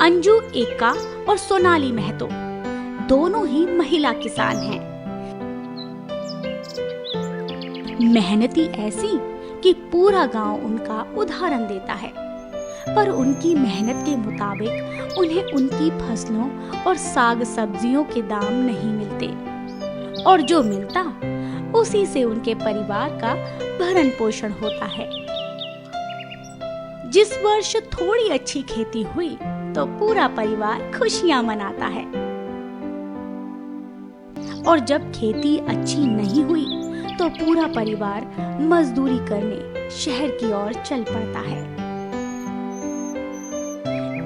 अंजू एक्का और सोनाली महतो दोनों ही महिला किसान हैं। मेहनती ऐसी कि पूरा गांव उनका उदाहरण देता है, पर उनकी मेहनत के मुताबिक उन्हें उनकी फसलों और साग सब्जियों के दाम नहीं मिलते और जो मिलता उसी से उनके परिवार का भरण पोषण होता है। जिस वर्ष थोड़ी अच्छी खेती हुई तो पूरा परिवार खुशियां मनाता है और जब खेती अच्छी नहीं हुई तो पूरा परिवार मजदूरी करने शहर की ओर चल पड़ता है।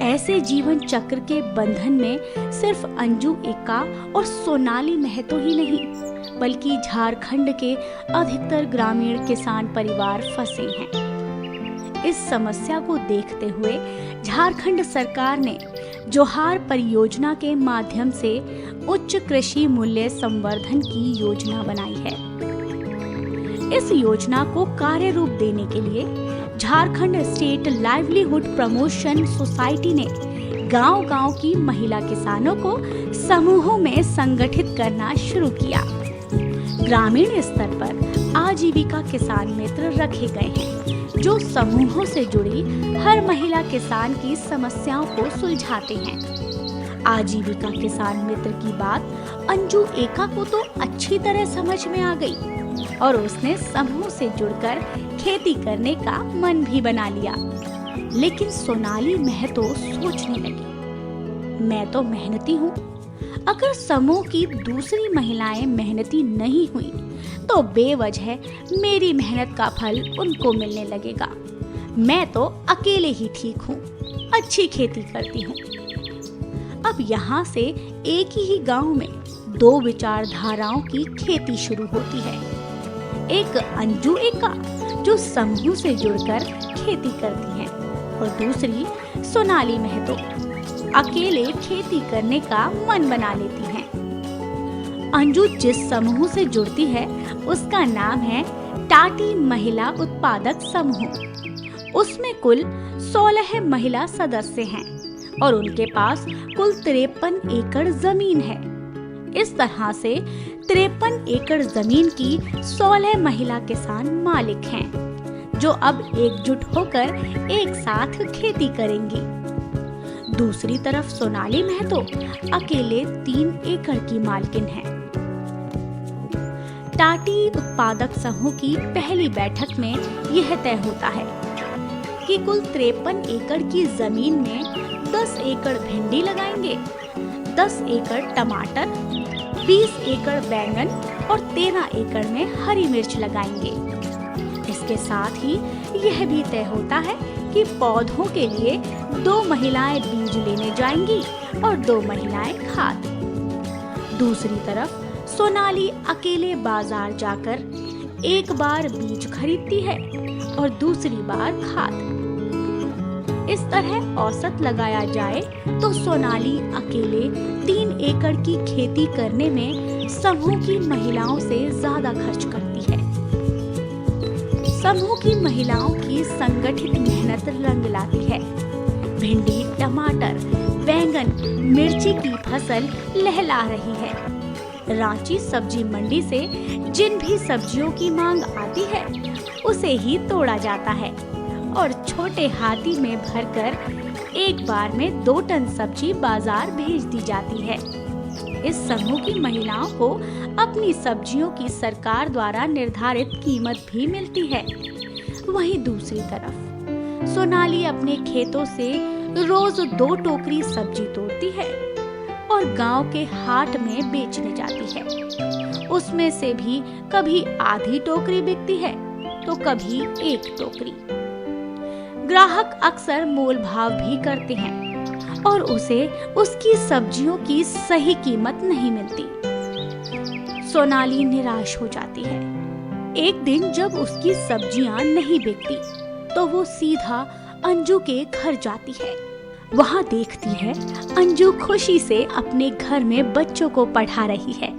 ऐसे जीवन चक्र के बंधन में सिर्फ अंजू एक्का और सोनाली महतो ही नहीं, बल्कि झारखंड के अधिकतर ग्रामीण किसान परिवार फंसे हैं। इस समस्या को देखते हुए झारखंड सरकार ने जोहार परियोजना के माध्यम से उच्च कृषि मूल्य संवर्धन की योजना बनाई है। इस योजना को कार्य रूप देने के लिए Jharkhand state livelihood promotion society ने गांव-गांव की महिला किसानों को समूहों में संगठित करना शुरू किया। ग्रामीण स्तर पर आजीविका किसान मित्र रखे गए हैं जो समूहों से जुड़ी हर महिला किसान की समस्याओं को सुलझाते हैं। आजीविका किसान मित्र की बात अंजू एक्का को तो अच्छी तरह समझ में आ गई और उसने समूह से जुड़कर खेती करने का मन भी बना लिया। लेकिन सोनाली महतो सोचने लगी, मैं तो मेहनती हूँ, अगर समूह की दूसरी महिलाएं मेहनती नहीं हुई तो बेवजह मेरी मेहनत का फल उनको मिलने लगेगा। मैं तो अकेले ही ठीक हूँ, अच्छी खेती करती हूँ। अब यहाँ से एक ही गांव में दो विचारधाराओं की खेती शुरू होती है। एक अंजू एक्का जो समूह से जुड़कर खेती करती हैं और दूसरी सोनाली महतो अकेले खेती करने का मन बना लेती हैं। अंजू जिस समूह से जुड़ती है उसका नाम है टाटी महिला उत्पादक समूह। उसमें कुल 16 महिला सदस्य हैं और उनके पास कुल 53 एकड़ जमीन है। इस तरह से 53 एकड़ जमीन की 16 महिला किसान मालिक हैं जो अब एकजुट होकर एक साथ खेती करेंगी। दूसरी तरफ सोनाली महतो अकेले 3 एकड़ की मालकिन है। टाटी उत्पादक समूह की पहली बैठक में यह तय होता है कि कुल 53 एकड़ की जमीन में 10 एकड़ भिंडी लगाएंगे, 10 एकड़ टमाटर, 20 एकड़ बैंगन और 13 एकड़ में हरी मिर्च लगाएंगे। इसके साथ ही यह भी तय होता है कि पौधों के लिए 2 महिलाएं बीज लेने जाएंगी और 2 महिलाएं खाद। दूसरी तरफ सोनाली अकेले बाजार जाकर एक बार बीज खरीदती है और दूसरी बार खाद। इस तरह औसत लगाया जाए तो सोनाली अकेले 3 एकड़ की खेती करने में समूह की महिलाओं से ज्यादा खर्च करती है। समूह की महिलाओं की संगठित मेहनत रंग लाती है। भिंडी, टमाटर, बैंगन, मिर्ची की फसल लहला रही है। रांची सब्जी मंडी से जिन भी सब्जियों की मांग आती है उसे ही तोड़ा जाता है और छोटे हाथी में भरकर एक बार में 2 टन सब्जी बाजार भेज दी जाती है। इस समूह की महिलाओं को अपनी सब्जियों की सरकार द्वारा निर्धारित कीमत भी मिलती है। वहीं दूसरी तरफ सोनाली अपने खेतों से रोज 2 टोकरी सब्जी तोड़ती है और गांव के हाट में बेचने जाती है। उसमें से भी कभी आधी टोकरी बिकती है तो कभी 1 टोकरी। ग्राहक अक्सर मोल भाव भी करते हैं और उसे उसकी सब्जियों की सही कीमत नहीं मिलती। सोनाली निराश हो जाती है। एक दिन जब उसकी सब्जियां नहीं बिकती तो वो सीधा अंजू के घर जाती है। वहाँ देखती है अंजू खुशी से अपने घर में बच्चों को पढ़ा रही है।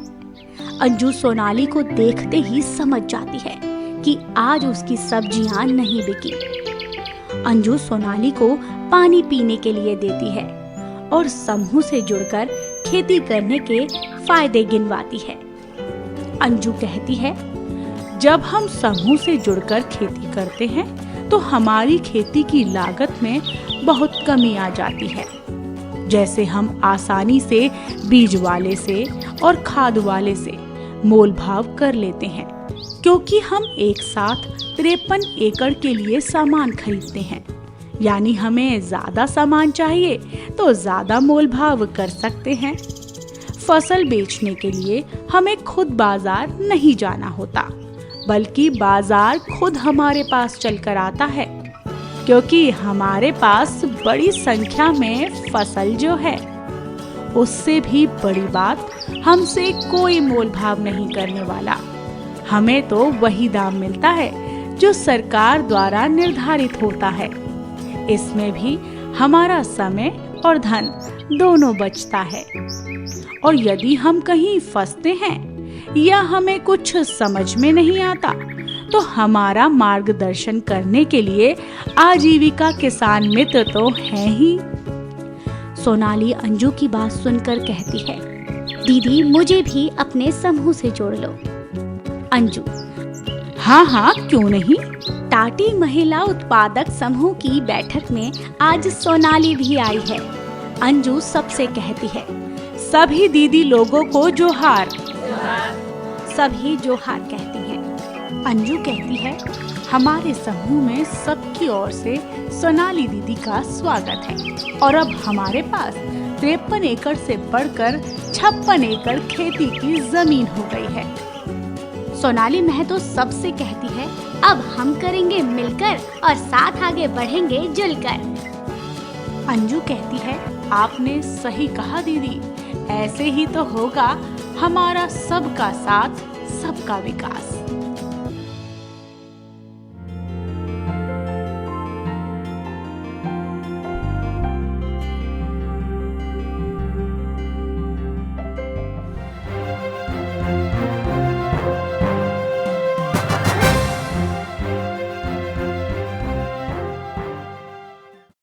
अंजू सोनाली को देखते ही समझ जाती है कि आज उसकी सब्जियां नहीं बिकी। अंजू सोनाली को पानी पीने के लिए देती है और समूह से जुड़कर खेती करने के फायदे गिनवाती है। अंजू कहती है, जब हम समूह से जुड़कर खेती करते हैं तो हमारी खेती की लागत में बहुत कमी आ जाती है। जैसे हम आसानी से बीज वाले से और खाद वाले से मोल भाव कर लेते हैं, क्योंकि हम एक साथ 53 एकड़ के लिए सामान खरीदते हैं। यानी हमें ज्यादा सामान चाहिए तो ज्यादा मोल भाव कर सकते हैं। फसल बेचने के लिए हमें खुद बाजार नहीं जाना होता, बल्कि बाजार खुद हमारे पास चलकर आता है, क्योंकि हमारे पास बड़ी संख्या में फसल जो है। उससे भी बड़ी बात, हमसे कोई मोल भाव नहीं करने वाला। हमें तो वही दाम मिलता है जो सरकार द्वारा निर्धारित होता है। इसमें भी हमारा समय और धन दोनों बचता है। और यदि हम कहीं फंसते हैं या हमें कुछ समझ में नहीं आता, तो हमारा मार्गदर्शन करने के लिए आजीविका किसान मित्र तो हैं ही। सोनाली अंजू की बात सुनकर कहती है, दीदी मुझे भी अपने समूह से जोड़ लो। अंजू, हाँ हाँ क्यों नहीं। टाटी महिला उत्पादक समूह की बैठक में आज सोनाली भी आई है। अंजू सबसे कहती है, सभी दीदी लोगों को जोहार। सभी जोहार कहती हैं। अंजू कहती है, हमारे समूह में सबकी ओर से सोनाली दीदी का स्वागत है और अब हमारे पास 53 एकड़ से बढ़कर 56 एकड़ खेती की जमीन हो गई है। सोनाली महतो सबसे कहती है, अब हम करेंगे मिलकर और साथ आगे बढ़ेंगे जुलकर। अंजू कहती है, आपने सही कहा दीदी, ऐसे ही तो होगा हमारा सबका साथ सबका विकास।